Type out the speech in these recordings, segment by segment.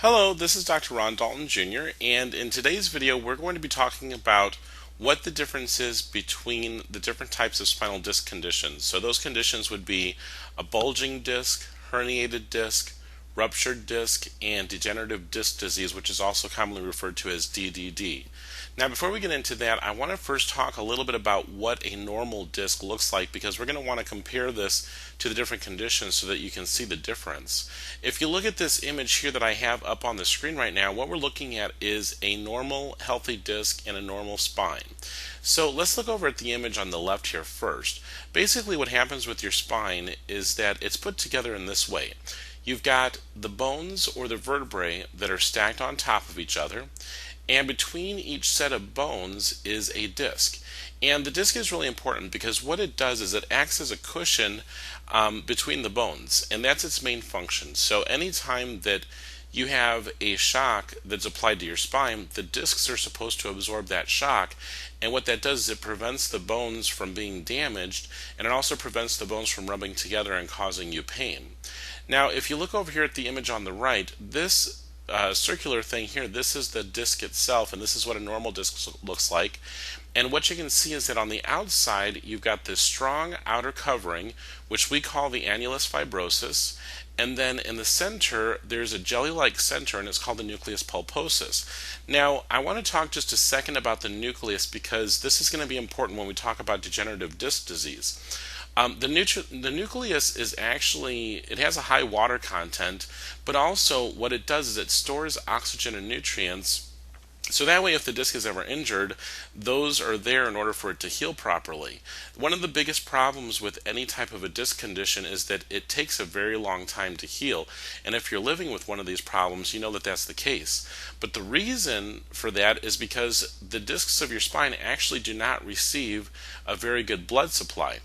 Hello, this is Dr. Ron Dalton Jr., and in today's video, we're going to be talking about what the difference is between the different types of spinal disc conditions. So, those conditions would be a bulging disc, herniated disc, ruptured disc, and degenerative disc disease, which is also commonly referred to as DDD. Now, before we get into that, I want to first talk a little bit about what a normal disc looks like because we're going to want to compare this to the different conditions so that you can see the difference. If you look at this image here that I have up on the screen right now, what we're looking at is a normal healthy disc and a normal spine. So let's look over at the image on the left here first. Basically what happens with your spine is that it's put together in this way. You've got the bones or the vertebrae that are stacked on top of each other, and between each set of bones is a disc. And the disc is really important because what it does is it acts as a cushion between the bones, and that's its main function. So anytime that you have a shock that's applied to your spine, the discs are supposed to absorb that shock, and what that does is it prevents the bones from being damaged, and it also prevents the bones from rubbing together and causing you pain. Now, if you look over here at the image on the right, this circular thing here, this is the disc itself, and this is what a normal disc looks like. And what you can see is that on the outside, you've got this strong outer covering, which we call the annulus fibrosus, and then in the center, there's a jelly-like center, and it's called the nucleus pulposus. Now, I want to talk just a second about the nucleus because this is going to be important when we talk about degenerative disc disease. The nucleus is actually, it has a high water content, but also what it does is it stores oxygen and nutrients. So that way, if the disc is ever injured, those are there in order for it to heal properly. One of the biggest problems with any type of a disc condition is that it takes a very long time to heal. And if you're living with one of these problems, you know that that's the case. But the reason for that is because the discs of your spine actually do not receive a very good blood supply.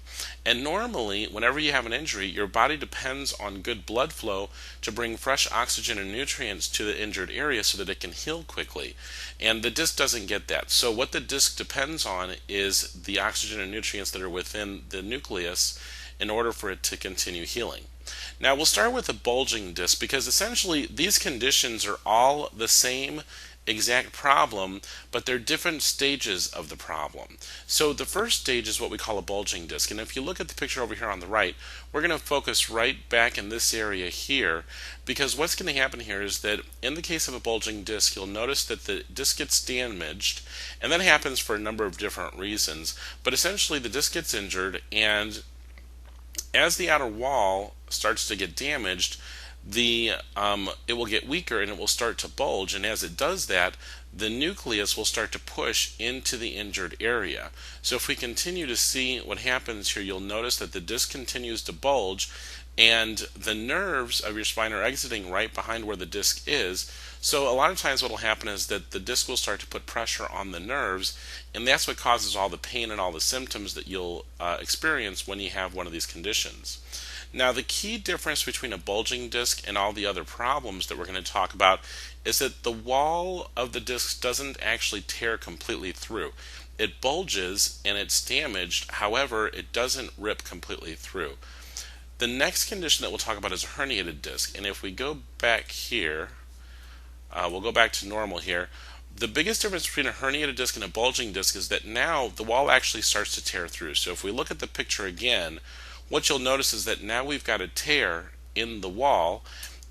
And normally, whenever you have an injury, your body depends on good blood flow to bring fresh oxygen and nutrients to the injured area so that it can heal quickly. And the disc doesn't get that. So what the disc depends on is the oxygen and nutrients that are within the nucleus in order for it to continue healing. Now we'll start with a bulging disc because essentially these conditions are all the same exact problem, but they're different stages of the problem. So the first stage is what we call a bulging disc, and if you look at the picture over here on the right, we're going to focus right back in this area here, because what's going to happen here is that in the case of a bulging disc, you'll notice that the disc gets damaged, and that happens for a number of different reasons, but essentially the disc gets injured, and as the outer wall starts to get damaged, it will get weaker and it will start to bulge, and as it does that, the nucleus will start to push into the injured area. So if we continue to see what happens here, you'll notice that the disc continues to bulge and the nerves of your spine are exiting right behind where the disc is. So a lot of times what will happen is that the disc will start to put pressure on the nerves, and that's what causes all the pain and all the symptoms that you'll experience when you have one of these conditions. Now, the key difference between a bulging disc and all the other problems that we're going to talk about is that the wall of the disc doesn't actually tear completely through. It bulges and it's damaged, however, it doesn't rip completely through. The next condition that we'll talk about is a herniated disc, and if we go back here, we'll go back to normal here. The biggest difference between a herniated disc and a bulging disc is that now the wall actually starts to tear through. So if we look at the picture again, what you'll notice is that now we've got a tear in the wall,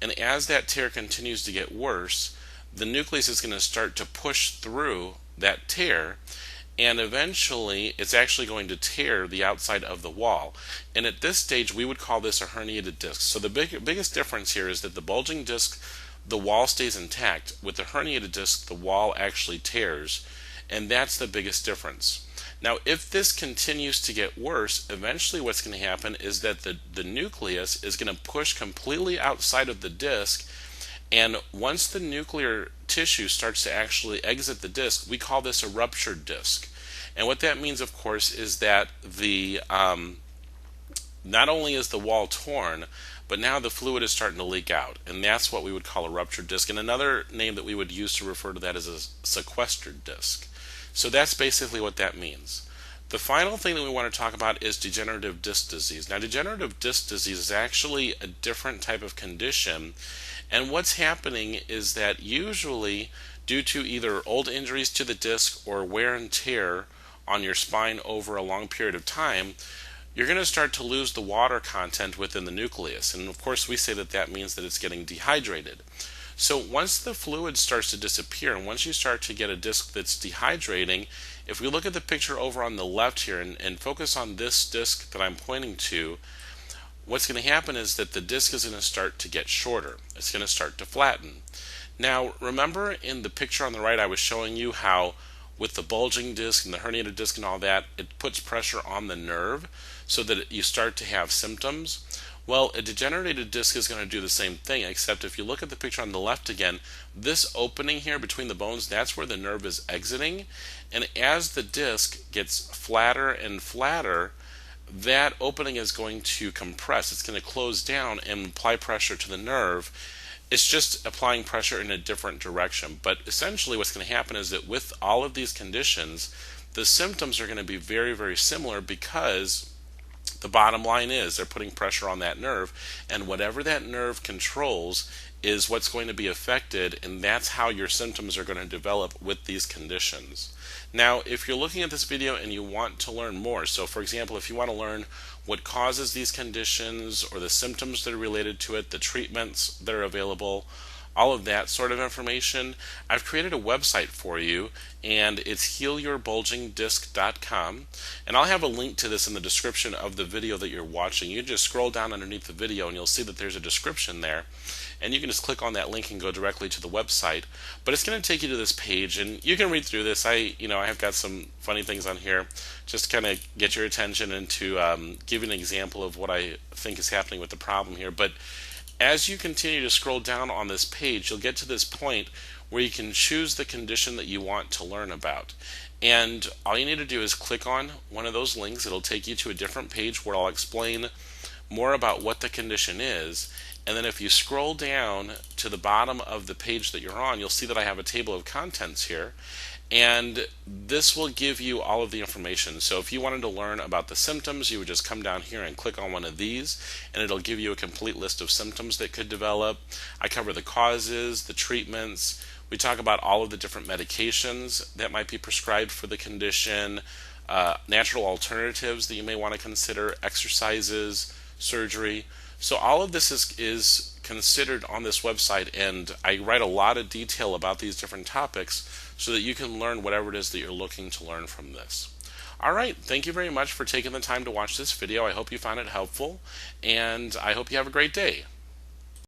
and as that tear continues to get worse, the nucleus is going to start to push through that tear, and eventually it's actually going to tear the outside of the wall. And at this stage, we would call this a herniated disc. So the biggest difference here is that the bulging disc, the wall stays intact. With the herniated disc, the wall actually tears, and that's the biggest difference. Now, if this continues to get worse, eventually what's going to happen is that the nucleus is going to push completely outside of the disc, and once the nuclear tissue starts to actually exit the disc, we call this a ruptured disc. And what that means, of course, is that not only is the wall torn, but now the fluid is starting to leak out, and that's what we would call a ruptured disc. And another name that we would use to refer to that is a sequestered disc. So that's basically what that means. The final thing that we want to talk about is degenerative disc disease. Now, degenerative disc disease is actually a different type of condition, And what's happening is that usually, due to either old injuries to the disc or wear and tear on your spine over a long period of time, you're going to start to lose the water content within the nucleus. And of course, we say that that means that it's getting dehydrated. So once the fluid starts to disappear, and once you start to get a disc that's dehydrating, if we look at the picture over on the left here and focus on this disc that I'm pointing to, what's going to happen is that the disc is going to start to get shorter. It's going to start to flatten. Now, remember in the picture on the right, I was showing you how with the bulging disc and the herniated disc and all that, it puts pressure on the nerve so that you start to have symptoms. Well, a degenerated disc is going to do the same thing, except if you look at the picture on the left again, this opening here between the bones, that's where the nerve is exiting. And as the disc gets flatter and flatter, that opening is going to compress. It's going to close down and apply pressure to the nerve. It's just applying pressure in a different direction. But essentially what's going to happen is that with all of these conditions, the symptoms are going to be very, very similar, because the bottom line is they're putting pressure on that nerve, and whatever that nerve controls is what's going to be affected, and that's how your symptoms are going to develop with these conditions. Now, if you're looking at this video and you want to learn more, so for example, if you want to learn what causes these conditions or the symptoms that are related to it, the treatments that are available, all of that sort of information, I've created a website for you, and it's healyourbulgingdisc.com, and I'll have a link to this in the description of the video that you're watching. You just scroll down underneath the video and you'll see that there's a description there, and you can just click on that link and go directly to the website. But it's going to take you to this page, and you can read through this. I have got some funny things on here just to kind of get your attention and to give you an example of what I think is happening with the problem here. But as you continue to scroll down on this page, you'll get to this point where you can choose the condition that you want to learn about. And all you need to do is click on one of those links. It'll take you to a different page where I'll explain more about what the condition is. And then if you scroll down to the bottom of the page that you're on, you'll see that I have a table of contents here. And this will give you all of the information. So if you wanted to learn about the symptoms, you would just come down here and click on one of these, and it'll give you a complete list of symptoms that could develop. I cover the causes, the treatments. We talk about all of the different medications that might be prescribed for the condition, natural alternatives that you may want to consider, exercises, surgery. So all of this is considered on this website, and I write a lot of detail about these different topics so that you can learn whatever it is that you're looking to learn from this. Alright, thank you very much for taking the time to watch this video. I hope you found it helpful, and I hope you have a great day.